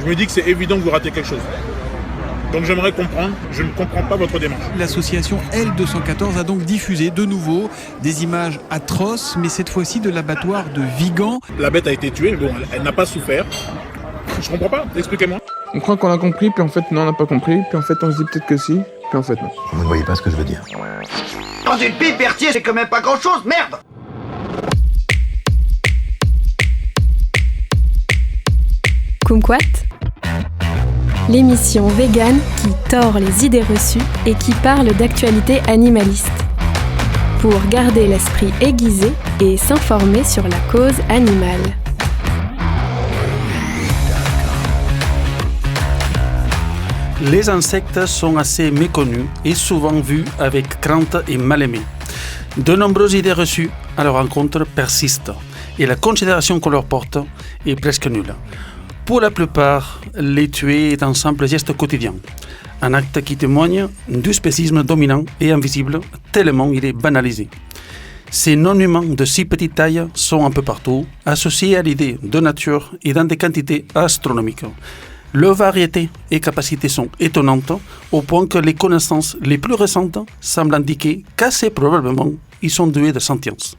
je me dis que c'est évident que vous ratez quelque chose. Donc j'aimerais comprendre, je ne comprends pas votre démarche. L'association L214 a donc diffusé de nouveau des images atroces, mais cette fois-ci de l'abattoir de Vigan. La bête a été tuée, bon, elle n'a pas souffert. Je comprends pas, expliquez-moi. On croit qu'on a compris, puis en fait non, on n'a pas compris, puis en fait on se dit peut-être que si, puis en fait non. Vous ne voyez pas ce que je veux dire. Dans une pipe, Berthier, c'est quand même pas grand-chose, merde! Kumquat, l'émission végane qui tord les idées reçues et qui parle d'actualité animaliste. Pour garder l'esprit aiguisé et s'informer sur la cause animale. Les insectes sont assez méconnus et souvent vus avec crainte et mal aimés. De nombreuses idées reçues à leur rencontre persistent et la considération qu'on leur porte est presque nulle. Pour la plupart, les tuer est un simple geste quotidien, un acte qui témoigne du spécisme dominant et invisible tellement il est banalisé. Ces non-humains de si petite taille sont un peu partout, associés à l'idée de nature et dans des quantités astronomiques. Leurs variétés et capacités sont étonnantes au point que les connaissances les plus récentes semblent indiquer qu'assez probablement ils sont doués de sentience.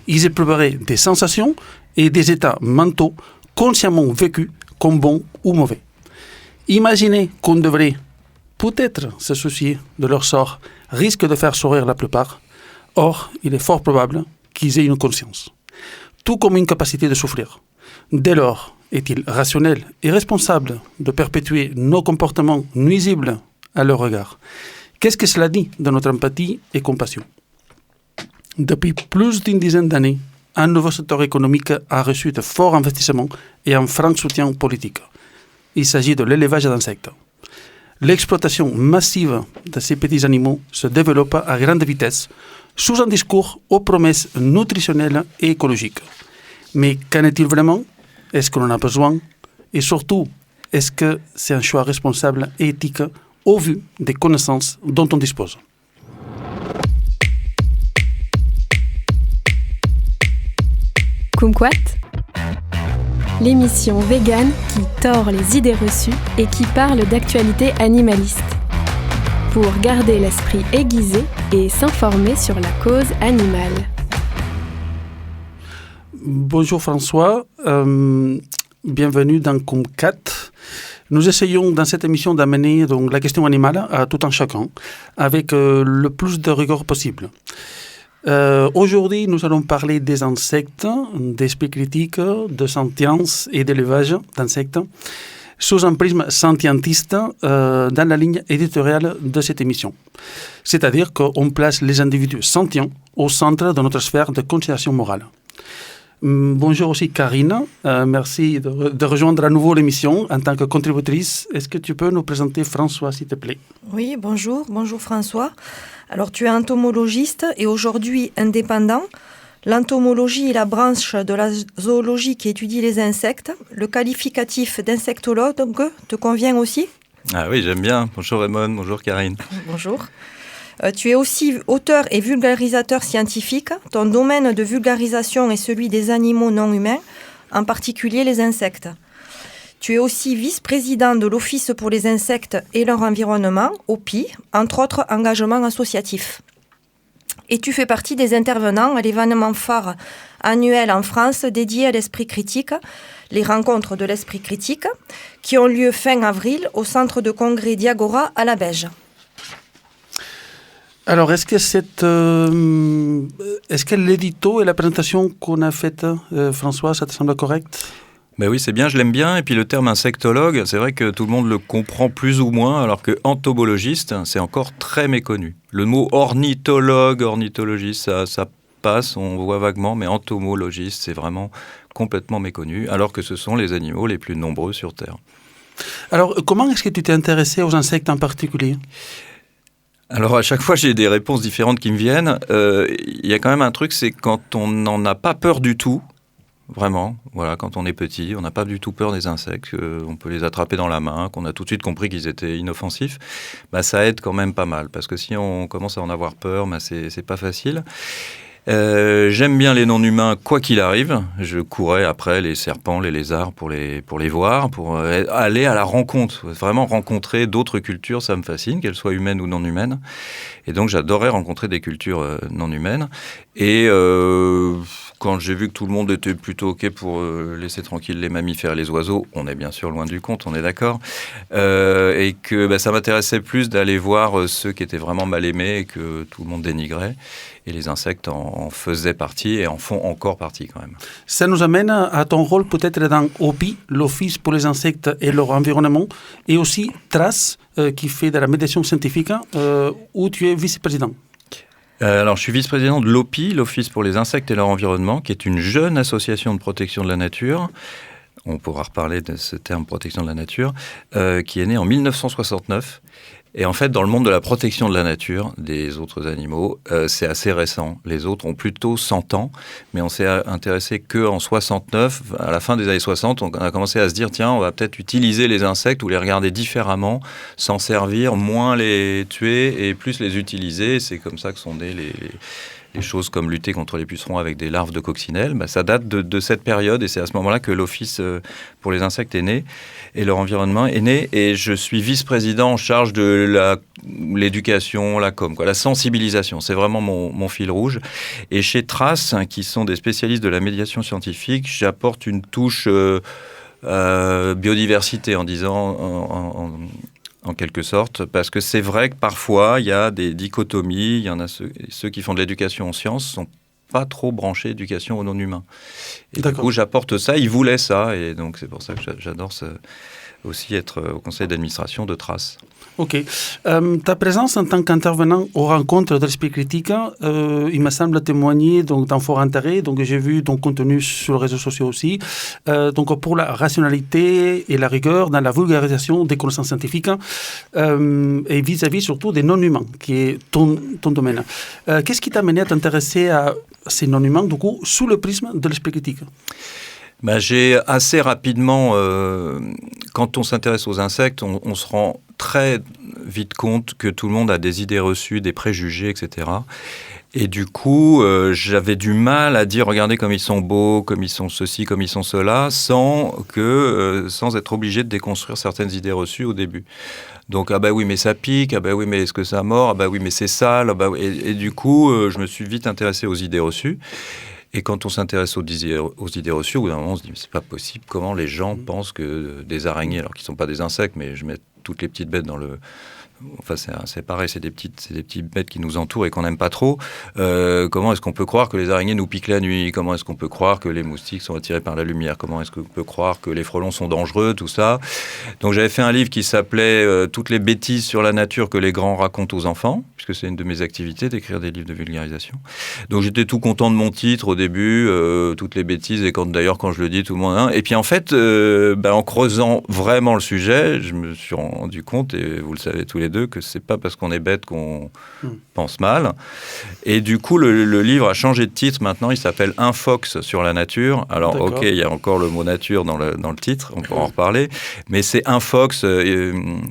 Ils éprouveraient des sensations et des états mentaux consciemment vécus comme bons ou mauvais. Imaginez qu'on devrait peut-être se soucier de leur sort risque de faire sourire la plupart. Or, il est fort probable qu'ils aient une conscience, tout comme une capacité de souffrir. Dès lors, est-il rationnel et responsable de perpétuer nos comportements nuisibles à leur regard? Qu'est-ce que cela dit de notre empathie et compassion? Depuis plus d'une dizaine d'années, un nouveau secteur économique a reçu de forts investissements et un franc soutien politique. Il s'agit de l'élevage d'insectes. L'exploitation massive de ces petits animaux se développe à grande vitesse sous un discours aux promesses nutritionnelles et écologiques. Mais qu'en est-il vraiment? Est-ce qu'on en a besoin? Et surtout, est-ce que c'est un choix responsable et éthique au vu des connaissances dont on dispose? Kumquat, l'émission végane qui tord les idées reçues et qui parle d'actualité animaliste. Pour garder l'esprit aiguisé et s'informer sur la cause animale. Bonjour François, bienvenue dans Kumquat. Nous essayons dans cette émission d'amener donc, la question animale à tout un chacun avec le plus de rigueur possible. Aujourd'hui, nous allons parler des insectes, d'esprit critique, de sentience et d'élevage d'insectes sous un prisme sentientiste dans la ligne éditoriale de cette émission. C'est-à-dire qu'on place les individus sentients au centre de notre sphère de considération morale. Bonjour aussi Karine, merci de rejoindre à nouveau l'émission en tant que contributrice. Est-ce que tu peux nous présenter François, s'il te plaît? Oui, bonjour François. Alors tu es entomologiste et aujourd'hui indépendant. L'entomologie est la branche de la zoologie qui étudie les insectes. Le qualificatif d'insectologue te convient aussi? Ah oui, j'aime bien. Bonjour Raymond, bonjour Karine. Bonjour. Tu es aussi auteur et vulgarisateur scientifique. Ton domaine de vulgarisation est celui des animaux non humains, en particulier les insectes. Tu es aussi vice-président de l'Office pour les insectes et leur environnement, OPI, entre autres engagements associatifs. Et tu fais partie des intervenants à l'événement phare annuel en France dédié à l'esprit critique, les rencontres de l'esprit critique, qui ont lieu fin avril au centre de congrès Diagora à la Beige. Alors, est-ce que l'édito et la présentation qu'on a faite, François, ça te semble correct? Ben oui, c'est bien, je l'aime bien. Et puis le terme insectologue, c'est vrai que tout le monde le comprend plus ou moins, alors que entomologiste, c'est encore très méconnu. Le mot ornithologue, ornithologiste, ça passe, on voit vaguement, mais entomologiste, c'est vraiment complètement méconnu, alors que ce sont les animaux les plus nombreux sur Terre. Alors, comment est-ce que tu t'es intéressé aux insectes en particulier ? Alors à chaque fois j'ai des réponses différentes qui me viennent. Il y a quand même un truc, c'est quand on n'en a pas peur du tout, vraiment, voilà, quand on est petit, on n'a pas du tout peur des insectes, on peut les attraper dans la main, qu'on a tout de suite compris qu'ils étaient inoffensifs, bah, ça aide quand même pas mal, parce que si on commence à en avoir peur, bah, c'est pas facile. J'aime bien les non-humains quoi qu'il arrive. Je courais après les serpents, les lézards pour les voir, pour aller à la rencontre. Vraiment rencontrer d'autres cultures, ça me fascine, qu'elles soient humaines ou non humaines. Et donc j'adorais rencontrer des cultures non humaines. Et quand j'ai vu que tout le monde était plutôt OK pour laisser tranquille les mammifères et les oiseaux, on est bien sûr loin du compte, on est d'accord, et que ça m'intéressait plus d'aller voir ceux qui étaient vraiment mal aimés et que tout le monde dénigrait. Et les insectes en faisaient partie et en font encore partie quand même. Ça nous amène à ton rôle peut-être dans OPI, l'Office pour les insectes et leur environnement, et aussi TRAS, qui fait de la médiation scientifique, où tu es vice-président. Alors, je suis vice-président de l'OPI, l'Office pour les insectes et leur environnement, qui est une jeune association de protection de la nature. On pourra reparler de ce terme protection de la nature, qui est née en 1969. Et en fait, dans le monde de la protection de la nature, des autres animaux, c'est assez récent. Les autres ont plutôt 100 ans, mais on s'est intéressé qu'en 69. À la fin des années 60, on a commencé à se dire, tiens, on va peut-être utiliser les insectes ou les regarder différemment, s'en servir, moins les tuer et plus les utiliser. C'est comme ça que sont nées les choses comme lutter contre les pucerons avec des larves de coccinelles, ça date de cette période et c'est à ce moment-là que l'Office pour les insectes est né et leur environnement est né et je suis vice-président en charge de l'éducation, la com, la sensibilisation. C'est vraiment mon fil rouge. Et chez TRAS, qui sont des spécialistes de la médiation scientifique, j'apporte une touche biodiversité en disant... En quelque sorte, parce que c'est vrai que parfois, il y a des dichotomies, il y en a ceux qui font de l'éducation en sciences sont pas trop branchés éducation aux non-humains. Et du coup, j'apporte ça, ils voulaient ça, et donc c'est pour ça que j'adore aussi être au conseil d'administration de TRAS. Ok. Ta présence en tant qu'intervenant aux rencontres de l'esprit critique, il me semble témoigner d'un fort intérêt. Donc, j'ai vu ton contenu sur les réseaux sociaux aussi. Donc, pour la rationalité et la rigueur dans la vulgarisation des connaissances scientifiques et vis-à-vis surtout des non-humains, qui est ton domaine. Qu'est-ce qui t'a amené à t'intéresser à ces non-humains, du coup, sous le prisme de l'esprit critique ? J'ai assez rapidement, quand on s'intéresse aux insectes, on se rend très vite compte que tout le monde a des idées reçues, des préjugés, etc. Et du coup, j'avais du mal à dire, regardez comme ils sont beaux, comme ils sont ceci, comme ils sont cela, sans être obligé de déconstruire certaines idées reçues au début. Donc, ah bah oui, mais ça pique, ah bah oui, mais est-ce que ça mord, ah bah oui, mais c'est sale, ah bah oui. Et du coup, je me suis vite intéressé aux idées reçues. Et quand on s'intéresse aux idées reçues, au bout d'un moment, on se dit, mais c'est pas possible, comment les gens pensent que des araignées, alors qu'ils ne sont pas des insectes, mais je mets toutes les petites bêtes dans le... Enfin, c'est pareil, c'est des petites bêtes qui nous entourent et qu'on n'aime pas trop. Comment est-ce qu'on peut croire que les araignées nous piquent la nuit ? Comment est-ce qu'on peut croire que les moustiques sont attirés par la lumière ? Comment est-ce qu'on peut croire que les frelons sont dangereux ? Tout ça. Donc, j'avais fait un livre qui s'appelait « Toutes les bêtises sur la nature que les grands racontent aux enfants », puisque c'est une de mes activités d'écrire des livres de vulgarisation. Donc, j'étais tout content de mon titre au début, « Toutes les bêtises », et quand je le dis, tout le monde... Hein. Et puis, en fait, en creusant vraiment le sujet, je me suis rendu compte, et vous le savez tous les deux, que c'est pas parce qu'on est bête qu'on pense mal. Et du coup, le livre a changé de titre maintenant. Il s'appelle « Un fox sur la nature ». Alors, ok, il y a encore le mot « nature » dans le titre, on pourra en reparler. Mais c'est « Un fox »,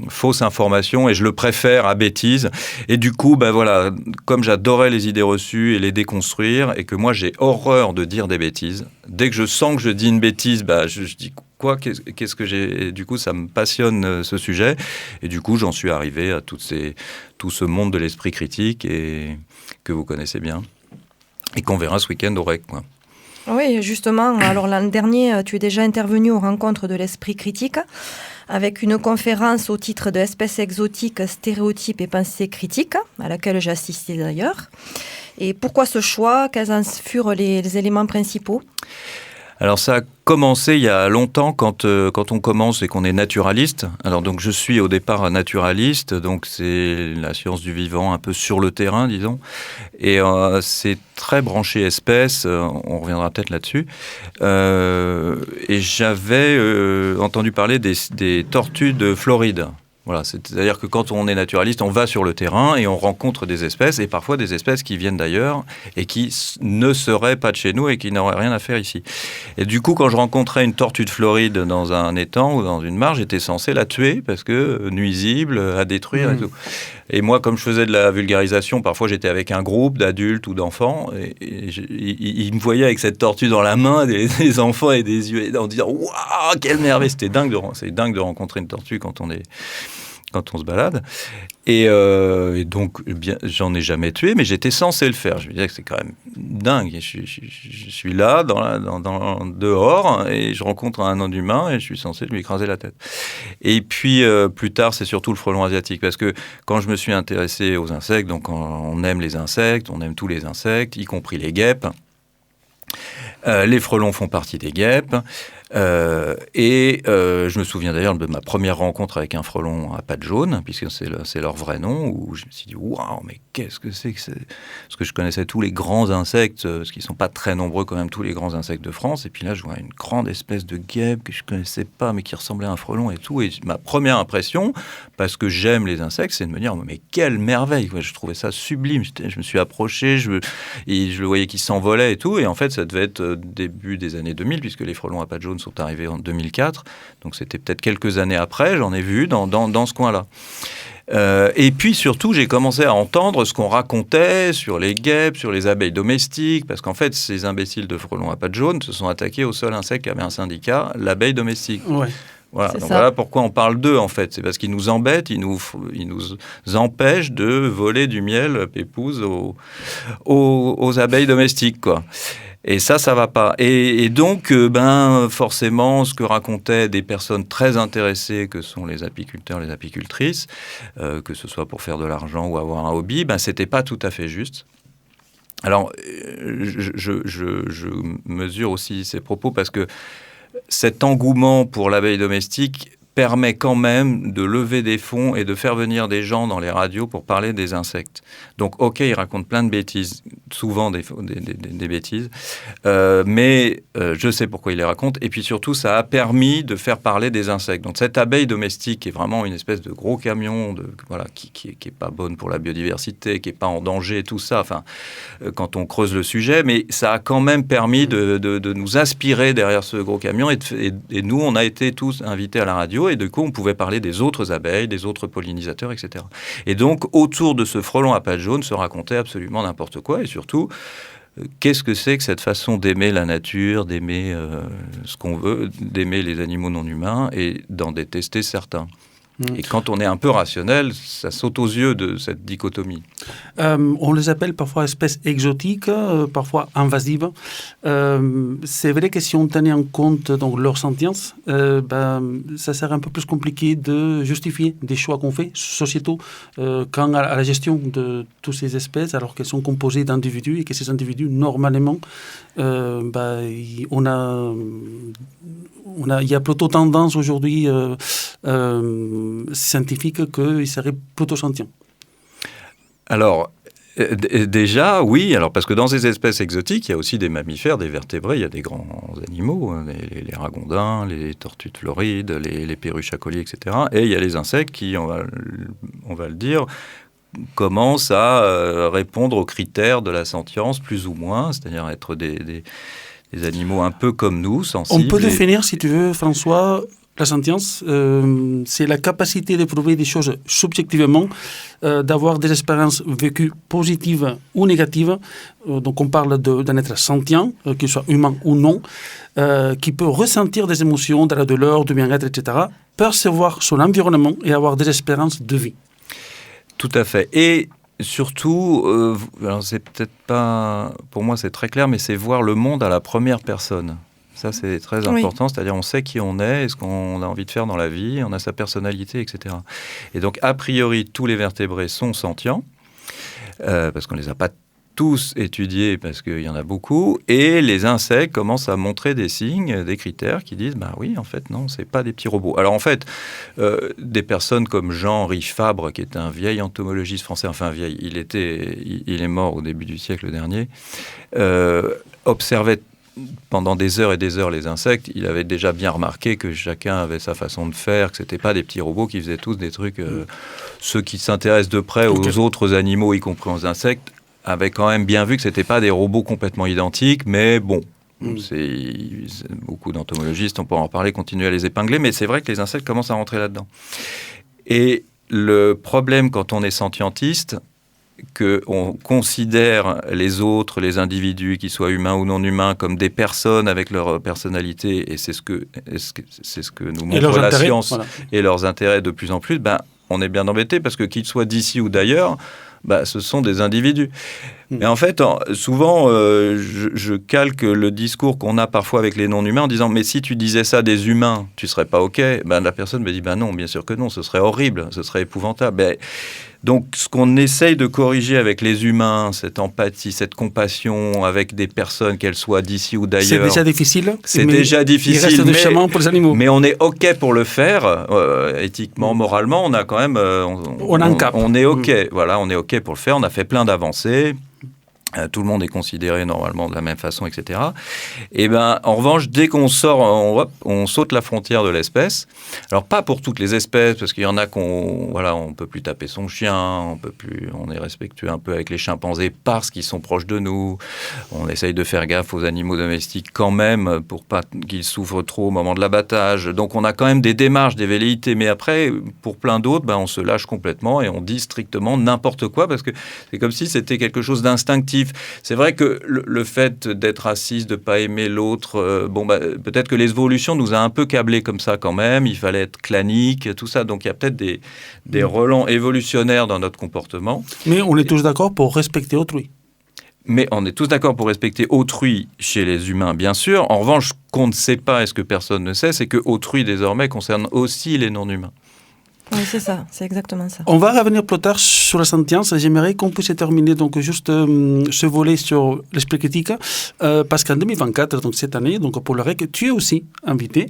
fausse information, et je le préfère à bêtise. Et du coup, voilà, comme j'adorais les idées reçues et les déconstruire, et que moi, j'ai horreur de dire des bêtises, dès que je sens que je dis une bêtise, je dis quoi, qu'est-ce que j'ai... Et du coup, ça me passionne ce sujet. Et du coup, j'en suis arrivé à tout ce monde de l'esprit critique et que vous connaissez bien. Et qu'on verra ce week-end au REC, quoi. Oui, justement. Alors, l'an dernier, tu es déjà intervenu aux rencontres de l'esprit critique avec une conférence au titre de Espèces exotiques, stéréotypes et pensées critiques, à laquelle j'ai assisté d'ailleurs. Et pourquoi ce choix ? Quels en furent les éléments principaux ? Alors ça a commencé il y a longtemps quand on commence et qu'on est naturaliste. Alors donc je suis au départ naturaliste, donc c'est la science du vivant un peu sur le terrain, disons. Et c'est très branché espèces, on reviendra peut-être là-dessus. Et j'avais entendu parler des tortues de Floride. Voilà, c'est-à-dire que quand on est naturaliste, on va sur le terrain et on rencontre des espèces, et parfois des espèces qui viennent d'ailleurs et qui ne seraient pas de chez nous et qui n'auraient rien à faire ici. Et du coup, quand je rencontrais une tortue de Floride dans un étang ou dans une mare, j'étais censé la tuer parce que nuisible, à détruire et tout. Et moi, comme je faisais de la vulgarisation, parfois j'étais avec un groupe d'adultes ou d'enfants, et ils me voyaient avec cette tortue dans la main, des enfants et des yeux, en disant « Waouh, quelle merveille !» C'est dingue de rencontrer une tortue quand on se balade. Et donc, bien, j'en ai jamais tué, mais j'étais censé le faire. Je me disais que c'est quand même dingue. Je suis là, dehors, et je rencontre un humain, et je suis censé lui écraser la tête. Et puis, plus tard, c'est surtout le frelon asiatique. Parce que quand je me suis intéressé aux insectes, donc on aime les insectes, on aime tous les insectes, y compris les guêpes. Les frelons font partie des guêpes. Je me souviens d'ailleurs de ma première rencontre avec un frelon à pattes jaunes, puisque c'est leur vrai nom, où je me suis dit « Waouh, mais qu'est-ce que c'est que c'est ?» Parce que je connaissais tous les grands insectes, parce qu'ils ne sont pas très nombreux quand même, tous les grands insectes de France. Et puis là, je vois une grande espèce de guêpe que je ne connaissais pas, mais qui ressemblait à un frelon et tout. Et ma première impression, parce que j'aime les insectes, c'est de me dire « Mais quelle merveille !» Je trouvais ça sublime. Je me suis approché, je le voyais qui s'envolait et tout. Et en fait, ça devait être début des années 2000, puisque les frelons à pattes jaunes sont arrivés en 2004, donc c'était peut-être quelques années après, j'en ai vu dans ce coin-là. Et puis surtout, j'ai commencé à entendre ce qu'on racontait sur les guêpes, sur les abeilles domestiques, parce qu'en fait, ces imbéciles de frelons à pattes jaunes se sont attaqués au seul insecte qui avait un syndicat, l'abeille domestique. Ouais. Voilà, donc voilà pourquoi on parle d'eux, en fait. C'est parce qu'ils nous embêtent, ils nous empêchent de voler du miel pépouze aux abeilles domestiques, quoi. Et ça va pas. Et donc, forcément, ce que racontaient des personnes très intéressées, que sont les apiculteurs, les apicultrices, que ce soit pour faire de l'argent ou avoir un hobby, c'était pas tout à fait juste. Alors, je mesure aussi ces propos parce que cet engouement pour l'abeille domestique permet quand même de lever des fonds et de faire venir des gens dans les radios pour parler des insectes. Donc, ok, ils racontent plein de bêtises, souvent des bêtises, mais je sais pourquoi ils les racontent. Et puis surtout, ça a permis de faire parler des insectes. Donc, cette abeille domestique est vraiment une espèce de gros camion qui est pas bonne pour la biodiversité, qui est pas en danger, tout ça, quand on creuse le sujet, mais ça a quand même permis de nous aspirer derrière ce gros camion. Et nous, on a été tous invités à la radio, et du coup, on pouvait parler des autres abeilles, des autres pollinisateurs, etc. Et donc, autour de ce frelon à pattes jaunes se racontait absolument n'importe quoi, et surtout, qu'est-ce que c'est que cette façon d'aimer la nature, d'aimer ce qu'on veut, d'aimer les animaux non humains, et d'en détester certains. Et quand on est un peu rationnel, ça saute aux yeux de cette dichotomie. On les appelle parfois espèces exotiques, parfois invasives. C'est vrai que si on tenait en compte donc, leur sentience, ça serait un peu plus compliqué de justifier des choix qu'on fait, sociétaux, quant à la gestion de toutes ces espèces, alors qu'elles sont composées d'individus et que ces individus, normalement, il y a plutôt tendance aujourd'hui scientifique qu'ils seraient plutôt sentients. Alors, déjà, oui. Alors, parce que dans ces espèces exotiques, il y a aussi des mammifères, des vertébrés, il y a des grands animaux, les ragondins, les tortues de Floride, les perruches à collier, etc. Et il y a les insectes qui, on va le dire, commencent à répondre aux critères de la sentience, plus ou moins, c'est-à-dire être des animaux un peu comme nous, sensibles. On peut définir, si tu veux, François, la sentience, c'est la capacité de prouver des choses subjectivement, d'avoir des expériences vécues positives ou négatives. Donc on parle d'un être sentient, qu'il soit humain ou non, qui peut ressentir des émotions, de la douleur, du bien-être, etc., percevoir son environnement et avoir des expériences de vie. Tout à fait. Et surtout, alors c'est peut-être pas, pour moi c'est très clair, mais c'est voir le monde à la première personne. Ça, c'est très important, c'est-à-dire on sait qui on est, ce qu'on a envie de faire dans la vie, on a sa personnalité, etc. Et donc, a priori, tous les vertébrés sont sentients, parce qu'on ne les a pas tous étudiés, parce qu'il y en a beaucoup, et les insectes commencent à montrer des signes, des critères qui disent, oui, en fait, non, c'est pas des petits robots. Alors, en fait, des personnes comme Jean-Henri Fabre, qui est un vieil entomologiste français, enfin vieil, il est mort au début du siècle dernier, observait pendant des heures et des heures les insectes. Il avait déjà bien remarqué que chacun avait sa façon de faire, que c'était pas des petits robots qui faisaient tous des trucs. Ceux qui s'intéressent de près aux autres animaux, y compris aux insectes, avaient quand même bien vu que c'était pas des robots complètement identiques, mais bon. C'est beaucoup d'entomologistes, on pourra en parler, continuer à les épingler, mais c'est vrai que les insectes commencent à rentrer là-dedans. Et le problème quand on est sentientiste, qu'on considère les autres, les individus, qu'ils soient humains ou non humains, comme des personnes avec leur personnalité, et c'est ce que nous montre la science, voilà, et leurs intérêts de plus en plus, on est bien embêté parce que qu'ils soient d'ici ou d'ailleurs, ce sont des individus. Mais en fait, souvent, je calque le discours qu'on a parfois avec les non-humains en disant « mais si tu disais ça des humains, tu serais pas OK ?» La personne me dit « non, bien sûr que non, ce serait horrible, ce serait épouvantable. » Donc, ce qu'on essaye de corriger avec les humains, cette empathie, cette compassion avec des personnes, qu'elles soient d'ici ou d'ailleurs... C'est déjà difficile. C'est déjà difficile, il reste des chemins pour les animaux. Mais on est OK pour le faire, éthiquement, moralement, on a quand même... on a un cap. On est OK, voilà, on est OK pour le faire, on a fait plein d'avancées. Tout le monde est considéré normalement de la même façon, etc. Et en revanche, dès qu'on sort, on saute la frontière de l'espèce. Alors pas pour toutes les espèces, parce qu'il y en a on peut plus taper son chien, on est respectueux un peu avec les chimpanzés parce qu'ils sont proches de nous. On essaye de faire gaffe aux animaux domestiques quand même pour pas qu'ils souffrent trop au moment de l'abattage. Donc on a quand même des démarches, des velléités. Mais après, pour plein d'autres, on se lâche complètement et on dit strictement n'importe quoi parce que c'est comme si c'était quelque chose d'instinctif. C'est vrai que le fait d'être raciste, de ne pas aimer l'autre, peut-être que l'évolution nous a un peu câblés comme ça quand même, il fallait être clanique, tout ça, donc il y a peut-être des relents évolutionnaires dans notre comportement. Mais on est tous d'accord pour respecter autrui. Mais on est tous d'accord pour respecter autrui chez les humains, bien sûr. En revanche, ce qu'on ne sait pas et ce que personne ne sait, c'est que autrui désormais concerne aussi les non-humains. Oui, c'est ça, c'est exactement ça. On va revenir plus tard sur la sentience. J'aimerais qu'on puisse terminer donc juste ce volet sur l'esprit critique, parce qu'en 2024, donc cette année, donc pour le REC, tu es aussi invité.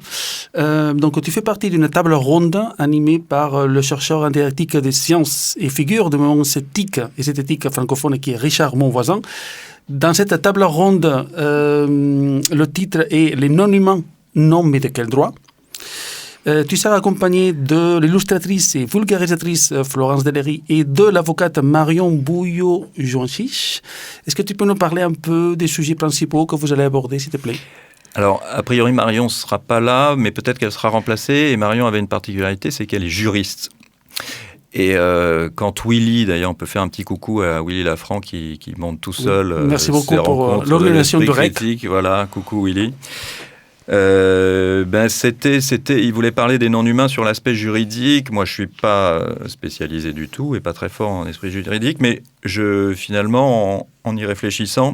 Donc tu fais partie d'une table ronde animée par le chercheur interéthique des sciences et figure de mon éthique et cette éthique francophone qui est Richard Monvoisin. Dans cette table ronde, le titre est « Les non-humains, non mais de quel droit ?» Tu seras accompagné de l'illustratrice et vulgarisatrice Florence Deléry et de l'avocate Marion Bouillot-Joanchich. Est-ce que tu peux nous parler un peu des sujets principaux que vous allez aborder, s'il te plaît ? Alors, a priori, Marion ne sera pas là, mais peut-être qu'elle sera remplacée. Et Marion avait une particularité, c'est qu'elle est juriste. Et quand Willy, d'ailleurs, on peut faire un petit coucou à Willy Lafranc qui monte tout seul. Merci beaucoup pour l'organisation de REC. Voilà, coucou Willy. Il voulait parler des non-humains sur l'aspect juridique. Moi, je suis pas spécialisé du tout et pas très fort en esprit juridique, mais finalement, en y réfléchissant,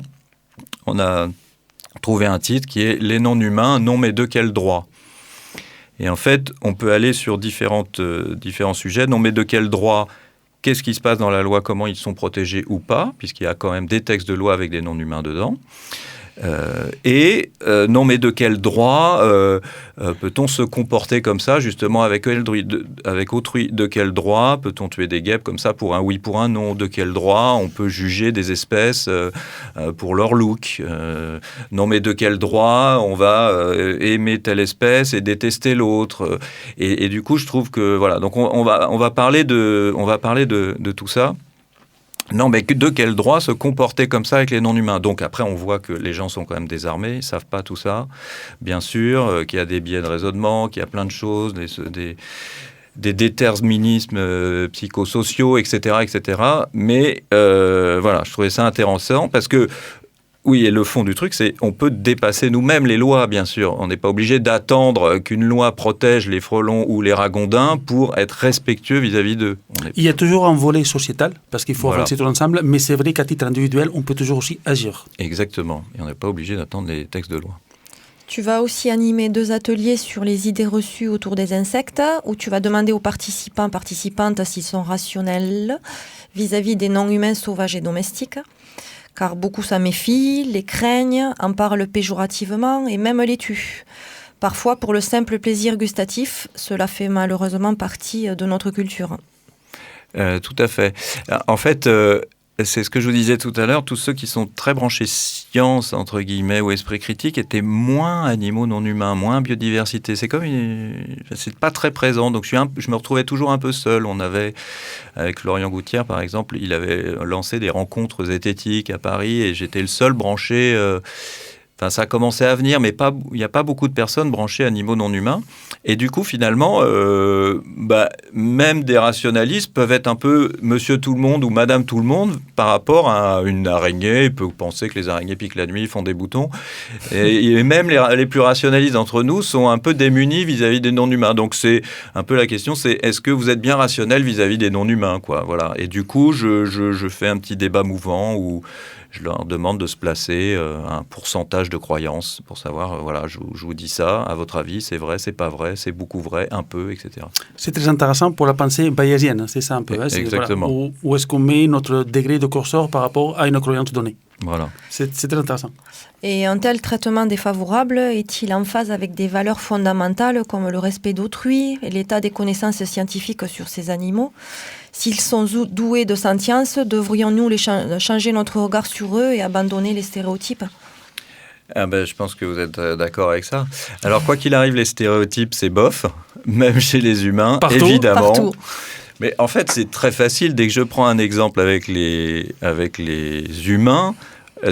on a trouvé un titre qui est « Les non-humains, non mais de quel droit ?» Et en fait, on peut aller sur différents sujets. Non mais de quel droit ? Qu'est-ce qui se passe dans la loi ? Comment ils sont protégés ou pas ? Puisqu'il y a quand même des textes de loi avec des non-humains dedans. Non mais de quel droit peut-on se comporter comme ça justement avec autrui? De quel droit peut-on tuer des guêpes comme ça pour un oui, pour un non? De quel droit on peut juger des espèces pour leur look? Non mais de quel droit on va aimer telle espèce et détester l'autre? Et du coup je trouve que voilà, donc on va parler de tout ça. Non, mais de quel droit se comporter comme ça avec les non-humains? Donc après, on voit que les gens sont quand même désarmés, ils ne savent pas tout ça, bien sûr, qu'il y a des biais de raisonnement, qu'il y a plein de choses, des déterminismes psychosociaux, etc., etc. Mais voilà, je trouvais ça intéressant parce que oui, et le fond du truc, c'est on peut dépasser nous-mêmes les lois, bien sûr. On n'est pas obligé d'attendre qu'une loi protège les frelons ou les ragondins pour être respectueux vis-à-vis d'eux. Il y a toujours un volet sociétal, parce qu'il faut avancer tout ensemble, mais c'est vrai qu'à titre individuel, on peut toujours aussi agir. Exactement, et on n'est pas obligé d'attendre les textes de loi. Tu vas aussi animer 2 ateliers sur les idées reçues autour des insectes, où tu vas demander aux participantes s'ils sont rationnels vis-à-vis des non-humains sauvages et domestiques. Car beaucoup s'en méfient, les craignent, en parlent péjorativement et même les tuent. Parfois, pour le simple plaisir gustatif, cela fait malheureusement partie de notre culture. Tout à fait. En fait, c'est ce que je vous disais tout à l'heure, tous ceux qui sont très branchés science, entre guillemets, ou esprit critique, étaient moins animaux non humains, moins biodiversité. C'est pas très présent, donc je me retrouvais toujours un peu seul. On avait, avec Florian Gouttière, par exemple, il avait lancé des rencontres zététiques à Paris, et j'étais le seul branché... Enfin, ça a commencé à venir, mais il n'y a pas beaucoup de personnes branchées animaux non humains. Et du coup, finalement, même des rationalistes peuvent être un peu monsieur tout le monde ou madame tout le monde par rapport à une araignée. Ils peuvent penser que les araignées piquent la nuit, font des boutons. Et même les plus rationalistes d'entre nous sont un peu démunis vis-à-vis des non-humains. Donc c'est un peu la question, c'est est-ce que vous êtes bien rationnel vis-à-vis des non-humains, quoi, voilà. Et du coup, je fais un petit débat mouvant où je leur demande de se placer un pourcentage de croyance pour savoir, voilà, je vous dis ça, à votre avis, c'est vrai, c'est pas vrai, c'est beaucoup vrai, un peu, etc. C'est très intéressant pour la pensée bayésienne, c'est ça un peu. Exactement. Voilà, où est-ce qu'on met notre degré de curseur par rapport à une croyance donnée. Voilà. C'est très intéressant. Et un tel traitement défavorable est-il en phase avec des valeurs fondamentales comme le respect d'autrui et l'état des connaissances scientifiques sur ces animaux ? S'ils sont doués de sentience, devrions-nous changer notre regard sur eux et abandonner les stéréotypes ? Je pense que vous êtes d'accord avec ça. Alors, quoi qu'il arrive, les stéréotypes, c'est bof, même chez les humains, partout, évidemment. Partout. Mais en fait, c'est très facile. Dès que je prends un exemple avec les humains,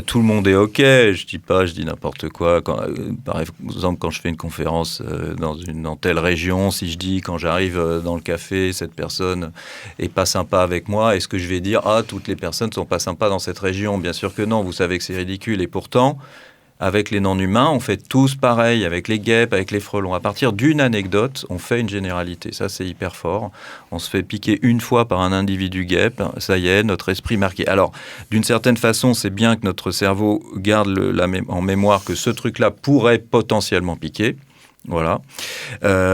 tout le monde est OK. Je dis n'importe quoi. Par exemple, quand je fais une conférence dans telle région, si je dis quand j'arrive dans le café, cette personne est pas sympa avec moi, est-ce que je vais dire toutes les personnes sont pas sympas dans cette région ? Bien sûr que non. Vous savez que c'est ridicule. Et pourtant, avec les non-humains, on fait tous pareil, avec les guêpes, avec les frelons. À partir d'une anecdote, on fait une généralité. Ça, c'est hyper fort. On se fait piquer une fois par un individu guêpe, ça y est, notre esprit marqué. Alors, d'une certaine façon, c'est bien que notre cerveau garde en mémoire que ce truc-là pourrait potentiellement piquer. Voilà.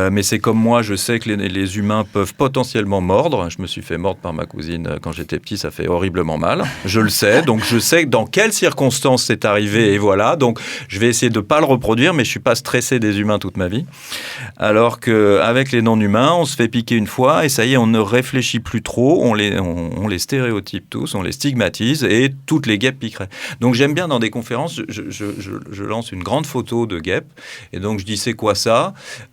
Mais c'est comme moi, je sais que les humains peuvent potentiellement mordre. Je me suis fait mordre par ma cousine quand j'étais petit, ça fait horriblement mal. Je le sais, donc je sais dans quelles circonstances c'est arrivé et voilà. Donc je vais essayer de ne pas le reproduire, mais je ne suis pas stressé des humains toute ma vie. Alors qu'avec les non-humains, on se fait piquer une fois et ça y est, on ne réfléchit plus trop, on les stéréotype tous, on les stigmatise et toutes les guêpes piqueraient. Donc j'aime bien dans des conférences, je lance une grande photo de guêpe et donc je dis c'est quoi ça.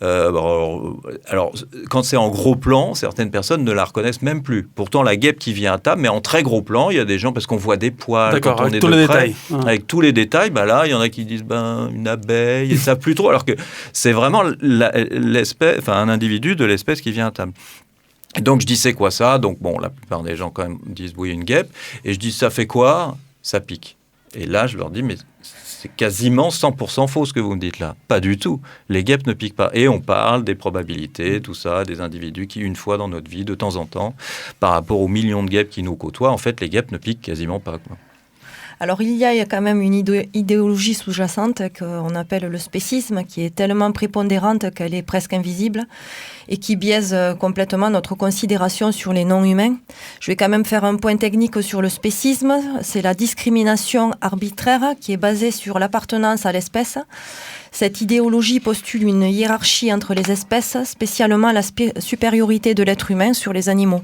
Alors, quand c'est en gros plan, certaines personnes ne la reconnaissent même plus. Pourtant, la guêpe qui vient à table, mais en très gros plan, il y a des gens, parce qu'on voit des poils, d'accord, quand on avec est tous de les près, détails. avec tous les détails, là, il y en a qui disent une abeille, et ça plus trop, alors que c'est vraiment l'espèce, un individu de l'espèce qui vient à table. Et donc, je dis, c'est quoi ça ? Donc, la plupart des gens, quand même, disent, oui, une guêpe. Et je dis, ça fait quoi ? Ça pique. Et là, je leur dis, mais c'est quasiment 100% faux ce que vous me dites là. Pas du tout. Les guêpes ne piquent pas. Et on parle des probabilités, tout ça, des individus qui, une fois dans notre vie, de temps en temps, par rapport aux millions de guêpes qui nous côtoient, en fait, les guêpes ne piquent quasiment pas, quoi. Alors, il y a quand même une idéologie sous-jacente qu'on appelle le spécisme, qui est tellement prépondérante qu'elle est presque invisible et qui biaise complètement notre considération sur les non-humains. Je vais quand même faire un point technique sur le spécisme. C'est la discrimination arbitraire qui est basée sur l'appartenance à l'espèce. Cette idéologie postule une hiérarchie entre les espèces, spécialement la supériorité de l'être humain sur les animaux.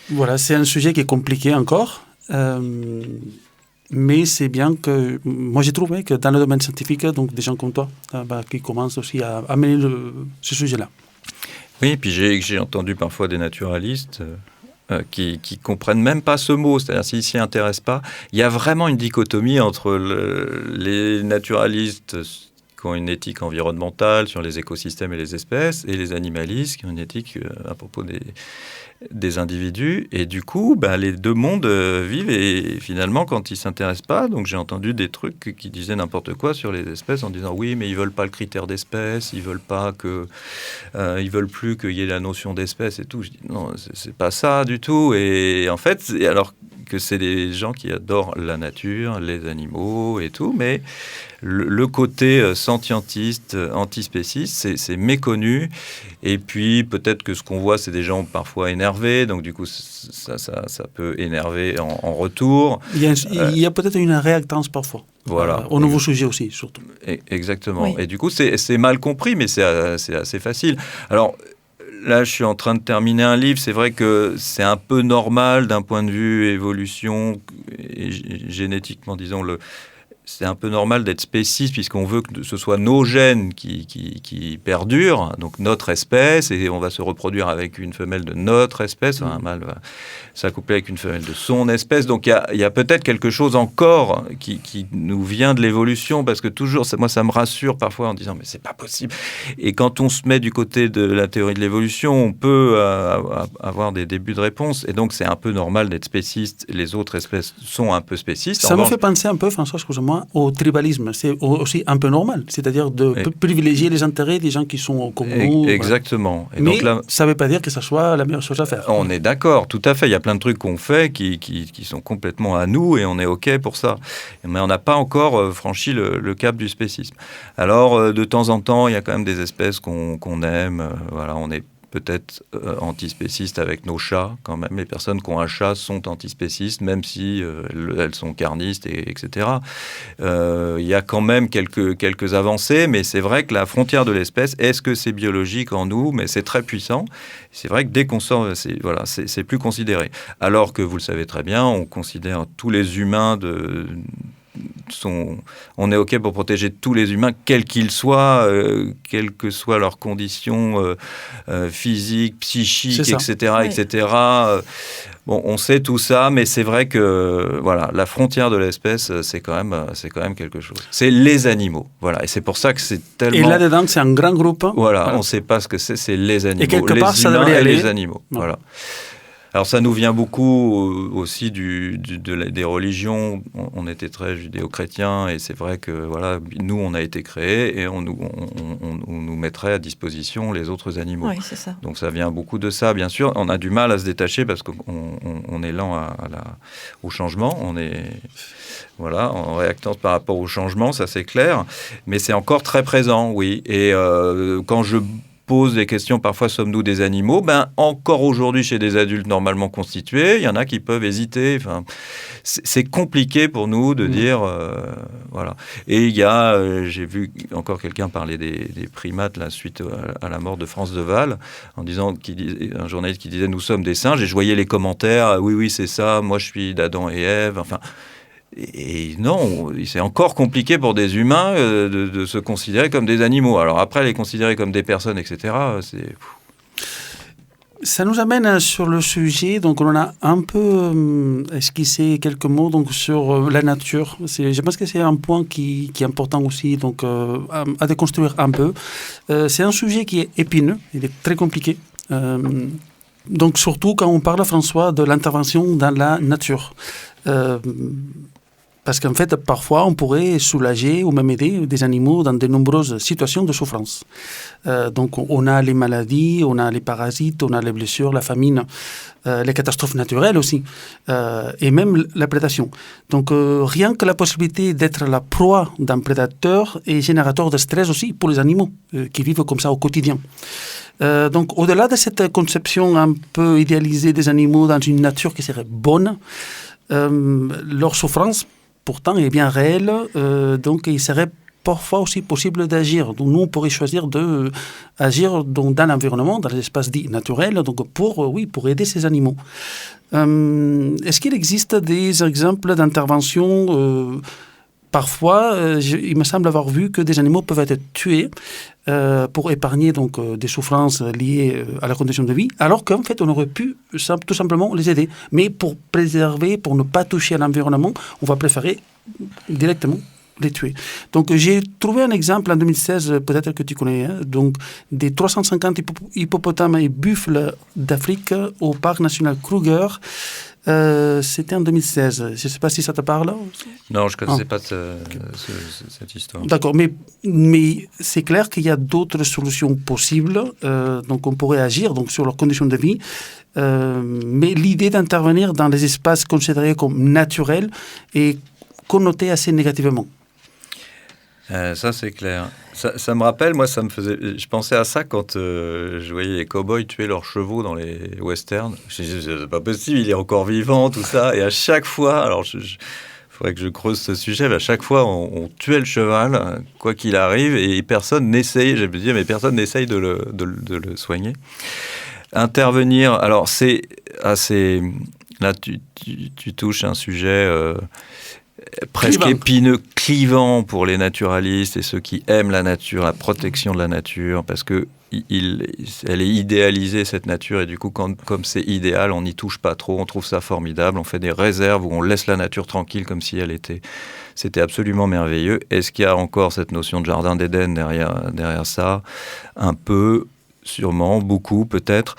Voilà, c'est un sujet qui est compliqué encore. Mais c'est bien que, moi j'ai trouvé que dans le domaine scientifique, donc des gens comme toi, qui commencent aussi à amener ce sujet-là. Oui, et puis j'ai entendu parfois des naturalistes qui comprennent même pas ce mot, c'est-à-dire s'ils s'y intéressent pas. Il y a vraiment une dichotomie entre les naturalistes qui ont une éthique environnementale sur les écosystèmes et les espèces, et les animalistes qui ont une éthique à propos des individus. Et du coup, les deux mondes vivent, et finalement, quand ils ne s'intéressent pas, donc j'ai entendu des trucs qui disaient n'importe quoi sur les espèces en disant oui, mais ils ne veulent pas le critère d'espèce, ils ne veulent plus qu'il y ait la notion d'espèce et tout. Je dis non, c'est pas ça du tout. Et en fait, alors que c'est des gens qui adorent la nature, les animaux et tout, mais le côté sentientiste, antispéciste, c'est méconnu. Et puis, peut-être que ce qu'on voit, c'est des gens parfois énervés, donc du coup, ça peut énerver en retour. Il y a peut-être une réactance parfois. Voilà. Au nouveau sujet aussi, surtout. Exactement. Oui. Et du coup, c'est mal compris, mais c'est assez facile. Alors, là, je suis en train de terminer un livre. C'est vrai que c'est un peu normal d'un point de vue évolution et génétiquement, disons, c'est un peu normal d'être spéciste puisqu'on veut que ce soit nos gènes qui perdurent, donc notre espèce, et on va se reproduire avec une femelle de notre espèce, un mâle va s'accoupler avec une femelle de son espèce. Donc il y a peut-être quelque chose encore qui nous vient de l'évolution, parce que toujours, moi ça me rassure parfois en disant mais c'est pas possible. Et quand on se met du côté de la théorie de l'évolution, on peut avoir des débuts de réponse, et donc c'est un peu normal d'être spéciste. Les autres espèces sont un peu spécistes. Ça me fait penser un peu, François, excuse-moi, au tribalisme. C'est aussi un peu normal, c'est-à-dire de privilégier les intérêts des gens qui sont comme nous. Exactement. Et mais donc là, ça ne veut pas dire que ça soit la meilleure chose à faire. On est d'accord, tout à fait. Il y a plein de trucs qu'on fait qui sont complètement à nous, et on est OK pour ça. Mais on n'a pas encore franchi le cap du spécisme. Alors, de temps en temps, il y a quand même des espèces qu'on aime. Voilà, on est peut-être antispécistes avec nos chats, quand même. Les personnes qui ont un chat sont antispécistes, même si elles sont carnistes, etc. Il y a quand même quelques avancées, mais c'est vrai que la frontière de l'espèce, est-ce que c'est biologique en nous? Mais c'est très puissant. C'est vrai que dès qu'on sort, c'est plus considéré. Alors que, vous le savez très bien, on considère tous les humains on est OK pour protéger tous les humains, quels qu'ils soient, quelles que soient leurs conditions physiques, psychiques, etc. Oui. etc. Bon, on sait tout ça, mais c'est vrai que la frontière de l'espèce, c'est quand même quelque chose. C'est les animaux, voilà, et c'est pour ça que c'est tellement. Et là-dedans, c'est un grand groupe. Voilà. On ne sait pas ce que c'est les animaux. Et quelque part, les ça humains devrait aller. Les animaux, voilà. Alors ça nous vient beaucoup aussi des religions. On était très judéo-chrétiens, et c'est vrai que nous on a été créés, et on nous mettrait à disposition les autres animaux. Oui, c'est ça. Donc ça vient beaucoup de ça, bien sûr. On a du mal à se détacher parce qu'on est lent au changement. On est en réactance par rapport au changement, ça c'est clair. Mais c'est encore très présent, oui. Et quand je pose des questions, parfois sommes-nous des animaux? Encore aujourd'hui, chez des adultes normalement constitués, il y en a qui peuvent hésiter. Enfin, c'est compliqué pour nous de dire voilà. Et il y a, j'ai vu encore quelqu'un parler des primates là, suite à la mort de France de Waal, en disant un journaliste qui disait nous sommes des singes, et je voyais les commentaires, oui c'est ça, moi je suis d'Adam et Ève, enfin. Et non, c'est encore compliqué pour des humains de se considérer comme des animaux. Alors après, les considérer comme des personnes, etc., c'est... Ça nous amène sur le sujet, donc on a un peu esquissé quelques mots donc, sur la nature. Je pense que c'est un point qui est important aussi donc, à déconstruire un peu. C'est un sujet qui est épineux, il est très compliqué. Donc surtout quand on parle, François, de l'intervention dans la nature. Parce qu'en fait, parfois, on pourrait soulager ou même aider des animaux dans de nombreuses situations de souffrance. Donc, on a les maladies, on a les parasites, on a les blessures, la famine, les catastrophes naturelles aussi, et même la prédation. Donc, rien que la possibilité d'être la proie d'un prédateur est générateur de stress aussi pour les animaux qui vivent comme ça au quotidien. Donc, au-delà de cette conception un peu idéalisée des animaux dans une nature qui serait bonne, leur souffrance pourtant est bien réelle, donc il serait parfois aussi possible d'agir. Donc nous, on pourrait choisir d'agir dans l'environnement, dans les espaces dits naturels, donc pour aider ces animaux. Est-ce qu'il existe des exemples d'intervention parfois, il me semble avoir vu que des animaux peuvent être tués pour épargner donc, des souffrances liées à la condition de vie, alors qu'en fait, on aurait pu tout simplement les aider. Mais pour préserver, pour ne pas toucher à l'environnement, on va préférer directement les tuer. Donc, j'ai trouvé un exemple en 2016, peut-être que tu connais, donc des 350 hippopotames et buffles d'Afrique au parc national Kruger. C'était en 2016. Je ne sais pas si ça te parle. Non, je ne connaissais pas cette histoire. D'accord, mais c'est clair qu'il y a d'autres solutions possibles. Donc, on pourrait agir donc, sur leurs conditions de vie. Mais l'idée d'intervenir dans les espaces considérés comme naturels est connotée assez négativement. Ça, c'est clair. Ça me rappelle, moi, je pensais à ça quand je voyais les cow-boys tuer leurs chevaux dans les westerns. Je me disais, c'est pas possible, il est encore vivant, tout ça. Et à chaque fois, alors il faudrait que je creuse ce sujet, mais à chaque fois, on tuait le cheval, quoi qu'il arrive, et personne n'essaye, j'ai pu dire, mais personne n'essaye de le soigner. Intervenir, alors c'est assez... Là, tu touches un sujet... presque épineux, clivant pour les naturalistes et ceux qui aiment la nature, la protection de la nature, parce que elle est idéalisée, cette nature, et du coup, comme c'est idéal, on n'y touche pas trop, on trouve ça formidable, on fait des réserves où on laisse la nature tranquille comme si c'était absolument merveilleux. Est-ce qu'il y a encore cette notion de jardin d'Éden derrière ça? Un peu, sûrement, beaucoup peut-être.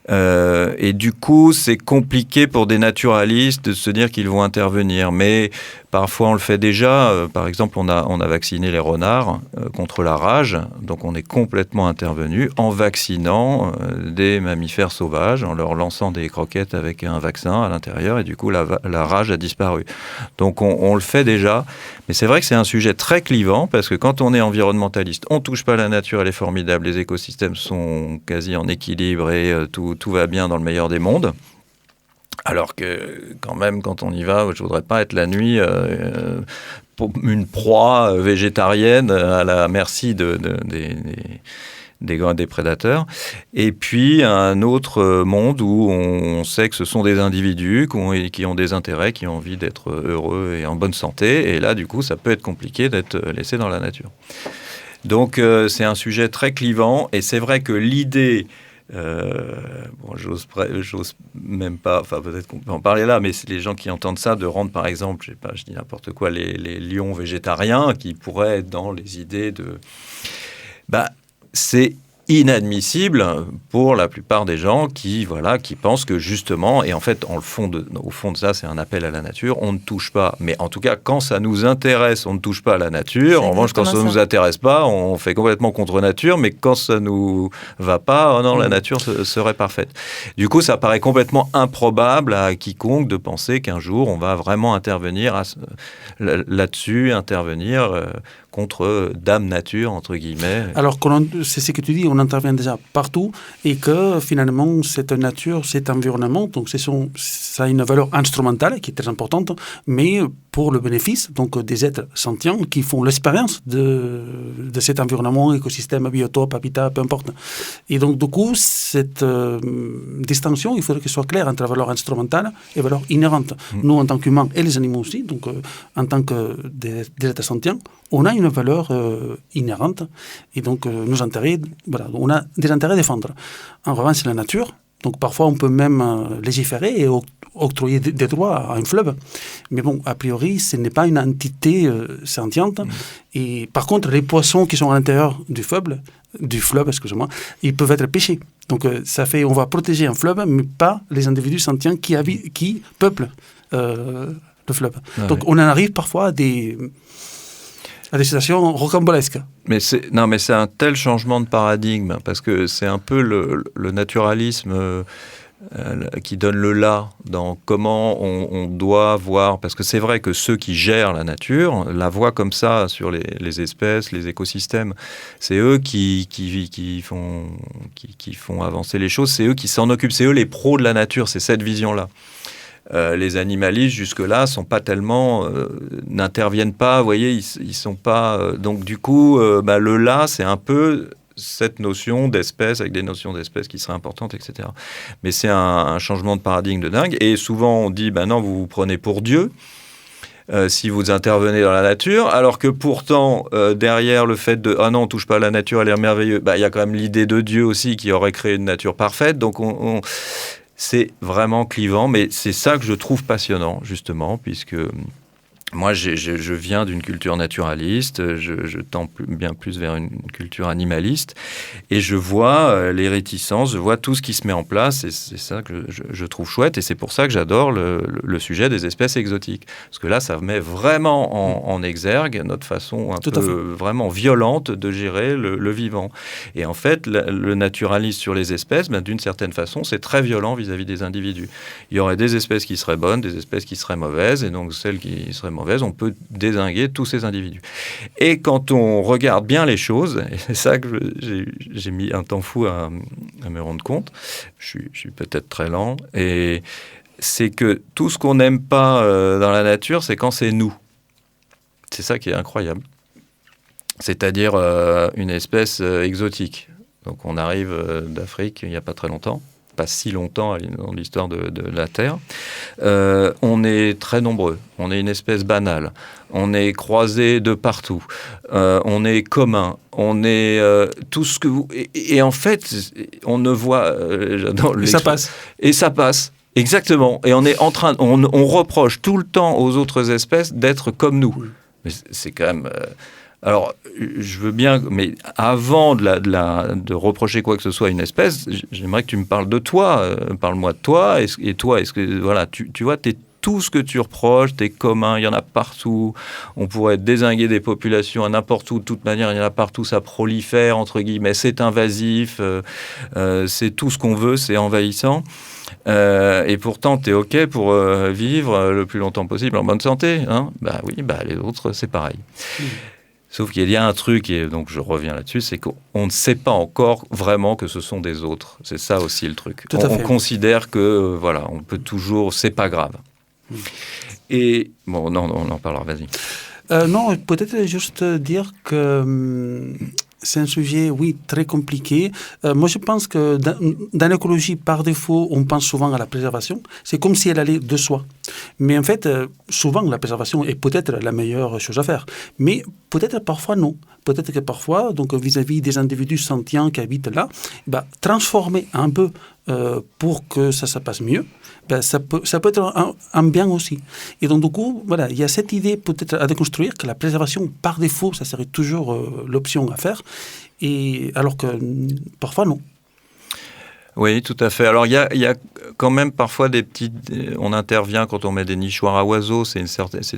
Et du coup, c'est compliqué pour des naturalistes de se dire qu'ils vont intervenir. Mais parfois, on le fait déjà. Par exemple, on a vacciné les renards contre la rage. Donc, on est complètement intervenu en vaccinant des mammifères sauvages, en leur lançant des croquettes avec un vaccin à l'intérieur. Et du coup, la rage a disparu. Donc, on le fait déjà. Mais c'est vrai que c'est un sujet très clivant parce que quand on est environnementaliste, on ne touche pas la nature, elle est formidable. Les écosystèmes sont quasi en équilibre et tout va bien dans le meilleur des mondes. Alors que, quand même, quand on y va, je ne voudrais pas être la nuit une proie végétarienne à la merci des prédateurs. Et puis, un autre monde où on sait que ce sont des individus qui ont des intérêts, qui ont envie d'être heureux et en bonne santé. Et là, du coup, ça peut être compliqué d'être laissé dans la nature. Donc, c'est un sujet très clivant. Et c'est vrai que l'idée... j'ose même pas, enfin peut-être qu'on peut en parler là, mais c'est les gens qui entendent ça, de rendre par exemple, je dis n'importe quoi, les lions végétariens qui pourraient être dans les idées de... c'est inadmissible pour la plupart des gens qui pensent que justement, et en fait au fond de ça c'est un appel à la nature, on ne touche pas, mais en tout cas quand ça nous intéresse on ne touche pas à la nature, en revanche quand ça ne nous intéresse pas on fait complètement contre nature, mais quand ça nous va pas, la nature serait parfaite. Du coup ça paraît complètement improbable à quiconque de penser qu'un jour on va vraiment intervenir là-dessus, contre Dame Nature, entre guillemets. Alors, c'est ce que tu dis, on intervient déjà partout et que finalement, cette nature, cet environnement, donc ça a une valeur instrumentale qui est très importante, mais pour le bénéfice donc, des êtres sentients qui font l'expérience de cet environnement, écosystème, biotope, habitat, peu importe. Et donc, du coup, cette distinction, il faudrait qu'elle soit claire entre la valeur instrumentale et la valeur inhérente. Nous, en tant qu'humains et les animaux aussi, donc en tant que des êtres sentients, on a une valeur inhérente et donc nos intérêts, on a des intérêts à défendre. En revanche, c'est la nature. Donc parfois, on peut même légiférer et octroyer des droits à un fleuve. Mais bon, a priori, ce n'est pas une entité sentiente. Et par contre, les poissons qui sont à l'intérieur du fleuve, ils peuvent être pêchés. Donc ça fait, on va protéger un fleuve, mais pas les individus sentients qui peuplent le fleuve. Donc on en arrive parfois à des situations rocambolesques. Mais c'est un tel changement de paradigme, parce que c'est un peu le naturalisme qui donne le là dans comment on doit voir, parce que c'est vrai que ceux qui gèrent la nature la voient comme ça sur les espèces, les écosystèmes. C'est eux qui font avancer les choses, c'est eux qui s'en occupent, c'est eux les pros de la nature, c'est cette vision-là. Les animalistes jusque-là n'interviennent pas, vous voyez, ils sont pas. Donc du coup, le là, c'est un peu cette notion d'espèce avec des notions d'espèce qui seraient importantes, etc. Mais c'est un changement de paradigme de dingue. Et souvent on dit, non, vous vous prenez pour Dieu si vous intervenez dans la nature, alors que pourtant derrière le fait de non, on touche pas à la nature, elle est merveilleuse, il y a quand même l'idée de Dieu aussi qui aurait créé une nature parfaite. Donc c'est vraiment clivant, mais c'est ça que je trouve passionnant, justement, puisque moi, je viens d'une culture naturaliste, je tends bien plus vers une culture animaliste, et je vois les réticences, je vois tout ce qui se met en place, et c'est ça que je trouve chouette, et c'est pour ça que j'adore le sujet des espèces exotiques. Parce que là, ça met vraiment en exergue notre façon un peu vraiment violente de gérer le vivant. Et en fait, le naturalisme sur les espèces, d'une certaine façon, c'est très violent vis-à-vis des individus. Il y aurait des espèces qui seraient bonnes, des espèces qui seraient mauvaises, et donc celles qui seraient mauvaises, on peut dézinguer tous ces individus. Et quand on regarde bien les choses, et c'est ça que j'ai mis un temps fou à me rendre compte, je suis peut-être très lent, et c'est que tout ce qu'on n'aime pas dans la nature, c'est quand c'est nous. C'est ça qui est incroyable. C'est-à-dire une espèce exotique. Donc on arrive d'Afrique il n'y a pas très longtemps, pas si longtemps dans l'histoire de la Terre. On est très nombreux, on est une espèce banale, on est croisés de partout, on est commun, on est tout ce que vous... Et en fait, on ne voit... j'adore et ça passe. Et ça passe. Exactement. Et on est en train, on reproche tout le temps aux autres espèces d'être comme nous. Mais c'est quand même. Alors, je veux bien, mais avant de reprocher quoi que ce soit à une espèce, j'aimerais que tu me parles de toi. Parle-moi de toi. Et toi, est-ce que voilà, tu vois, t'es tout ce que tu reproches, t'es commun, il y en a partout. On pourrait dézinguer des populations à n'importe où. De toute manière, il y en a partout. Ça prolifère entre guillemets. C'est invasif. C'est tout ce qu'on veut. C'est envahissant. Et pourtant, tu es OK pour vivre le plus longtemps possible en bonne santé. Hein, bah oui, bah les autres, c'est pareil. Sauf qu'il y a un truc, et donc je reviens là-dessus, c'est qu'on ne sait pas encore vraiment que ce sont des autres. C'est ça aussi le truc. On considère que, voilà, on peut toujours... C'est pas grave. Et... Bon, non, on en parlera, vas-y. Non, peut-être juste dire que... c'est un sujet, oui, très compliqué. Moi, je pense que dans l'écologie, par défaut, on pense souvent à la préservation. C'est comme si elle allait de soi. Mais en fait, souvent, la préservation est peut-être la meilleure chose à faire. Mais peut-être parfois, non. Peut-être que parfois, donc vis-à-vis des individus sentients qui habitent là, transformer un peu pour que ça se passe mieux, ça peut être un bien aussi. Et donc, du coup, voilà, il y a cette idée peut-être à déconstruire que la préservation, par défaut, ça serait toujours l'option à faire, et alors que parfois, non. Oui, tout à fait. Alors, il y a quand même parfois des petites... On intervient quand on met des nichoirs à oiseaux, c'est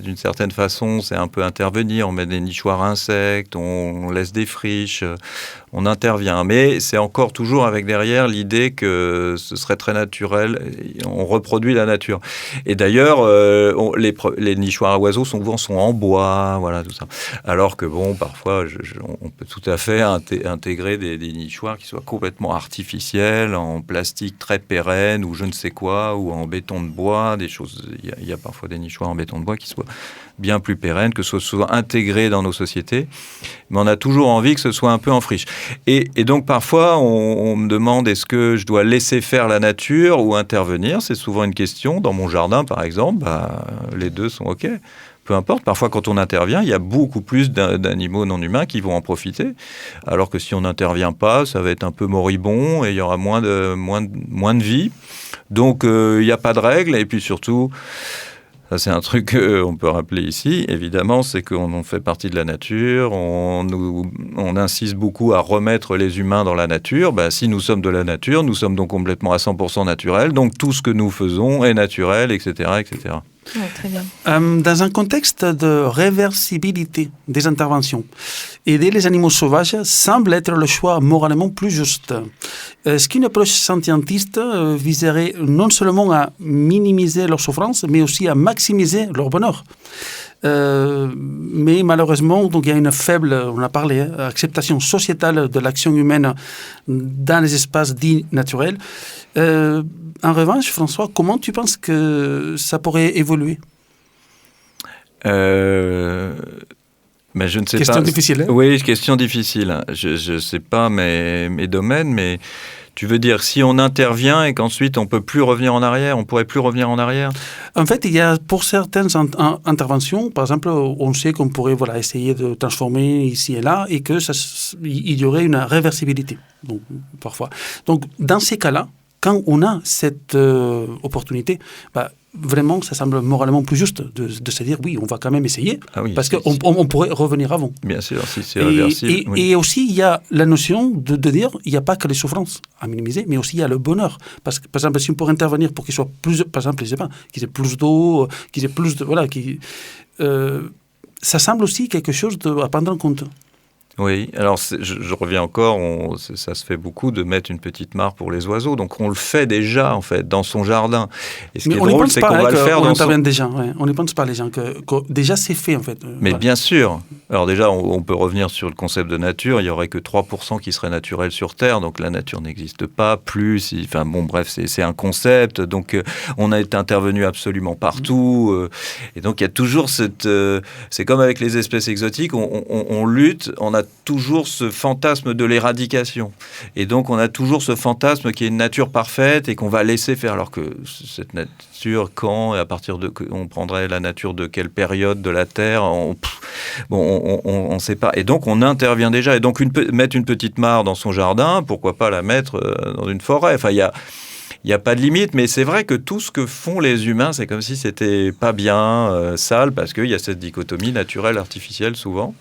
d'une certaine façon, c'est un peu intervenir. On met des nichoirs à insectes, on laisse des friches, on intervient. Mais c'est encore toujours avec derrière l'idée que ce serait très naturel, on reproduit la nature. Et d'ailleurs, les nichoirs à oiseaux souvent sont en bois, voilà, tout ça. Alors que bon, parfois, on peut tout à fait intégrer des nichoirs qui soient complètement artificiels, en plastique très pérenne ou je ne sais quoi, ou en béton de bois, des choses. Il y a parfois des nichoirs en béton de bois qui soient bien plus pérennes, que ce soit intégré dans nos sociétés. Mais on a toujours envie que ce soit un peu en friche. Et donc parfois, on me demande est-ce que je dois laisser faire la nature ou intervenir ? C'est souvent une question. Dans mon jardin, par exemple, les deux sont OK. Peu importe, parfois quand on intervient, il y a beaucoup plus d'animaux non humains qui vont en profiter, alors que si on n'intervient pas, ça va être un peu moribond et il y aura moins de vie. Donc il n'y a pas de règles, et puis surtout, ça c'est un truc qu'on peut rappeler ici, évidemment, c'est qu'on fait partie de la nature, on insiste beaucoup à remettre les humains dans la nature. Si nous sommes de la nature, nous sommes donc complètement à 100% naturels, donc tout ce que nous faisons est naturel, etc., etc. Ouais, très bien. Dans un contexte de réversibilité des interventions, aider les animaux sauvages semble être le choix moralement plus juste. Ce qu'une approche scientiste viserait non seulement à minimiser leur souffrance, mais aussi à maximiser leur bonheur. Mais malheureusement, donc, il y a une faible, on a parlé, acceptation sociétale de l'action humaine dans les espaces dits naturels. En revanche, François, comment tu penses que ça pourrait évoluer ? Mais je ne sais question pas. Difficile, hein ? Oui, question difficile. Je ne sais pas mes domaines, mais tu veux dire si on intervient et qu'ensuite on ne peut plus revenir en arrière, on ne pourrait plus revenir en arrière ? En fait, il y a pour certaines interventions, par exemple, on sait qu'on pourrait essayer de transformer ici et là et qu'il y aurait une réversibilité, donc, parfois. Donc, dans ces cas-là, quand on a cette opportunité, vraiment, ça semble moralement plus juste de se dire, oui, on va quand même essayer, parce qu'on pourrait revenir avant. Bien sûr, si c'est réversible. Et aussi, il y a la notion de dire, il n'y a pas que les souffrances à minimiser, mais aussi il y a le bonheur. Parce que, par exemple, si on pourrait intervenir pour qu'il soit plus, par exemple, je sais pas, qu'ils aient plus d'eau, qu'ils aient plus de... Voilà, ça semble aussi quelque chose à prendre en compte. Oui, alors je reviens encore, ça se fait beaucoup de mettre une petite mare pour les oiseaux, donc on le fait déjà en fait dans son jardin. Et ce qui est drôle, c'est qu'on va le faire dans son... déjà, ouais. On n'y pense pas les gens, que déjà c'est fait en fait. Mais bien sûr, alors déjà on peut revenir sur le concept de nature, il n'y aurait que 3% qui serait naturel sur Terre, donc la nature n'existe pas, plus, enfin bon bref, c'est un concept, donc on a été intervenu absolument partout, et donc il y a toujours cette... c'est comme avec les espèces exotiques, on lutte, on a toujours ce fantasme de l'éradication. Et donc, on a toujours ce fantasme qui est une nature parfaite et qu'on va laisser faire. Alors que cette nature, quand et à partir de... On prendrait la nature de quelle période de la Terre, on sait pas. Et donc, on intervient déjà. Et donc, mettre une petite mare dans son jardin, pourquoi pas la mettre dans une forêt? Enfin, il n'y a pas de limite, mais c'est vrai que tout ce que font les humains, c'est comme si c'était pas bien, sale, parce qu'il y a cette dichotomie naturelle-artificielle souvent.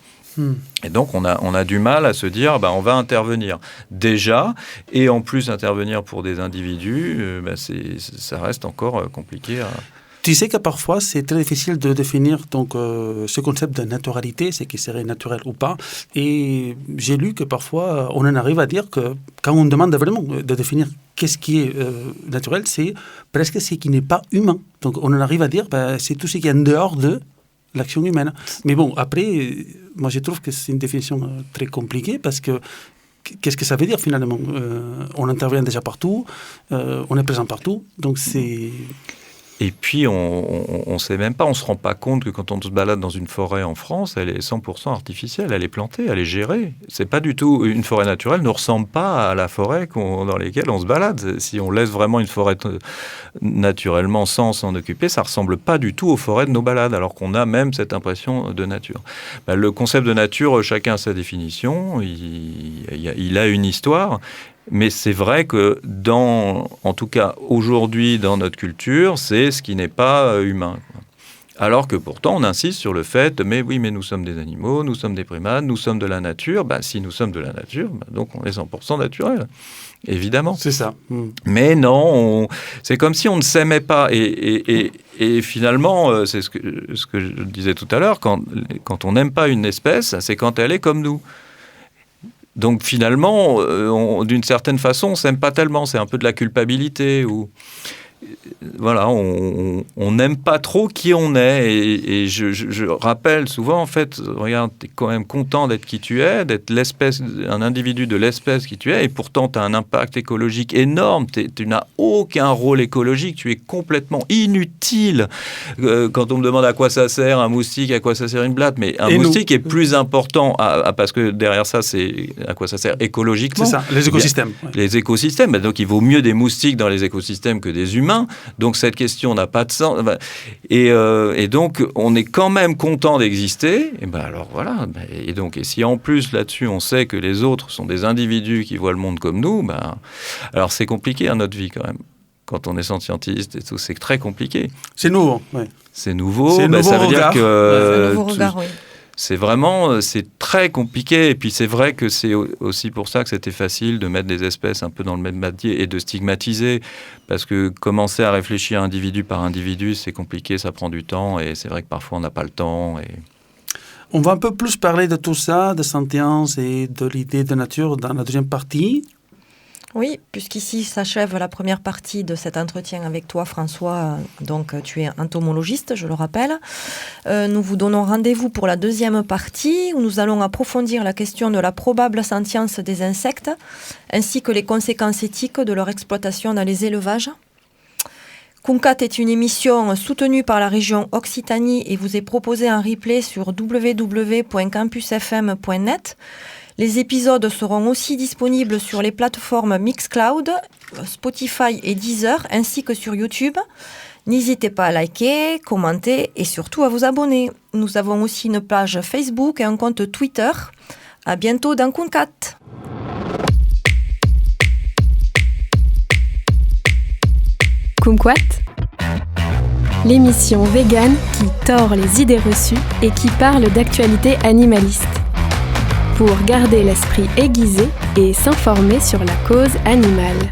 Et donc, on a du mal à se dire, on va intervenir déjà, et en plus intervenir pour des individus, ça reste encore compliqué à... Tu sais que parfois, c'est très difficile de définir donc, ce concept de naturalité, ce qui serait naturel ou pas. Et j'ai lu que parfois, on en arrive à dire que quand on demande vraiment de définir qu'est-ce qui est naturel, c'est presque ce qui n'est pas humain. Donc, on en arrive à dire c'est tout ce qui est en dehors de l'action humaine. Mais bon, après, moi, je trouve que c'est une définition très compliquée parce que qu'est-ce que ça veut dire finalement? On intervient déjà partout, on est présent partout, donc c'est... Et puis, on sait même pas, on se rend pas compte que quand on se balade dans une forêt en France, elle est 100% artificielle, elle est plantée, elle est gérée. C'est pas du tout... Une forêt naturelle ne ressemble pas à la forêt dans laquelle on se balade. Si on laisse vraiment une forêt naturellement sans s'en occuper, ça ressemble pas du tout aux forêts de nos balades, alors qu'on a même cette impression de nature. Le concept de nature, chacun a sa définition, il a une histoire. Mais c'est vrai que, en tout cas aujourd'hui dans notre culture, c'est ce qui n'est pas humain. Alors que pourtant on insiste sur le fait, mais nous sommes des animaux, nous sommes des primates, nous sommes de la nature. Si nous sommes de la nature, donc on est 100% naturel, évidemment. C'est ça. Mais non, c'est comme si on ne s'aimait pas. Et finalement, c'est ce que je disais tout à l'heure, quand on n'aime pas une espèce, c'est quand elle est comme nous. Donc finalement, d'une certaine façon, on ne s'aime pas tellement. C'est un peu de la culpabilité. Voilà, on n'aime pas trop qui on est. Et je rappelle souvent, en fait, regarde, tu es quand même content d'être qui tu es, d'être un individu de l'espèce qui tu es, et pourtant tu as un impact écologique énorme. Tu n'as aucun rôle écologique, tu es complètement inutile. Quand on me demande à quoi ça sert un moustique, à quoi ça sert une blatte, mais un moustique est plus important, parce que derrière ça, c'est à quoi ça sert écologiquement. C'est ça, les écosystèmes. Les écosystèmes, donc il vaut mieux des moustiques dans les écosystèmes que des humains. Donc cette question n'a pas de sens. Et donc on est quand même content d'exister. Et alors voilà. Et si en plus là-dessus on sait que les autres sont des individus qui voient le monde comme nous, alors c'est compliqué notre vie quand même. Quand on est scientiste et tout, c'est très compliqué. C'est nouveau. Ouais. C'est nouveau. Ça veut dire que c'est un nouveau regard, oui. C'est très compliqué. Et puis c'est vrai que c'est aussi pour ça que c'était facile de mettre des espèces un peu dans le même panier et de stigmatiser. Parce que commencer à réfléchir individu par individu, c'est compliqué, ça prend du temps. Et c'est vrai que parfois on n'a pas le temps. On va un peu plus parler de tout ça, de sentience et de l'idée de nature dans la deuxième partie. Oui, puisqu'ici s'achève la première partie de cet entretien avec toi, François. Donc, tu es entomologiste, je le rappelle. Nous vous donnons rendez-vous pour la deuxième partie où nous allons approfondir la question de la probable sentience des insectes ainsi que les conséquences éthiques de leur exploitation dans les élevages. Kunkat est une émission soutenue par la région Occitanie et vous est proposée en replay sur www.campusfm.net. Les épisodes seront aussi disponibles sur les plateformes Mixcloud, Spotify et Deezer, ainsi que sur YouTube. N'hésitez pas à liker, commenter et surtout à vous abonner. Nous avons aussi une page Facebook et un compte Twitter. À bientôt dans Kunkat. Kumquat, l'émission végane qui tord les idées reçues et qui parle d'actualité animaliste. Pour garder l'esprit aiguisé et s'informer sur la cause animale.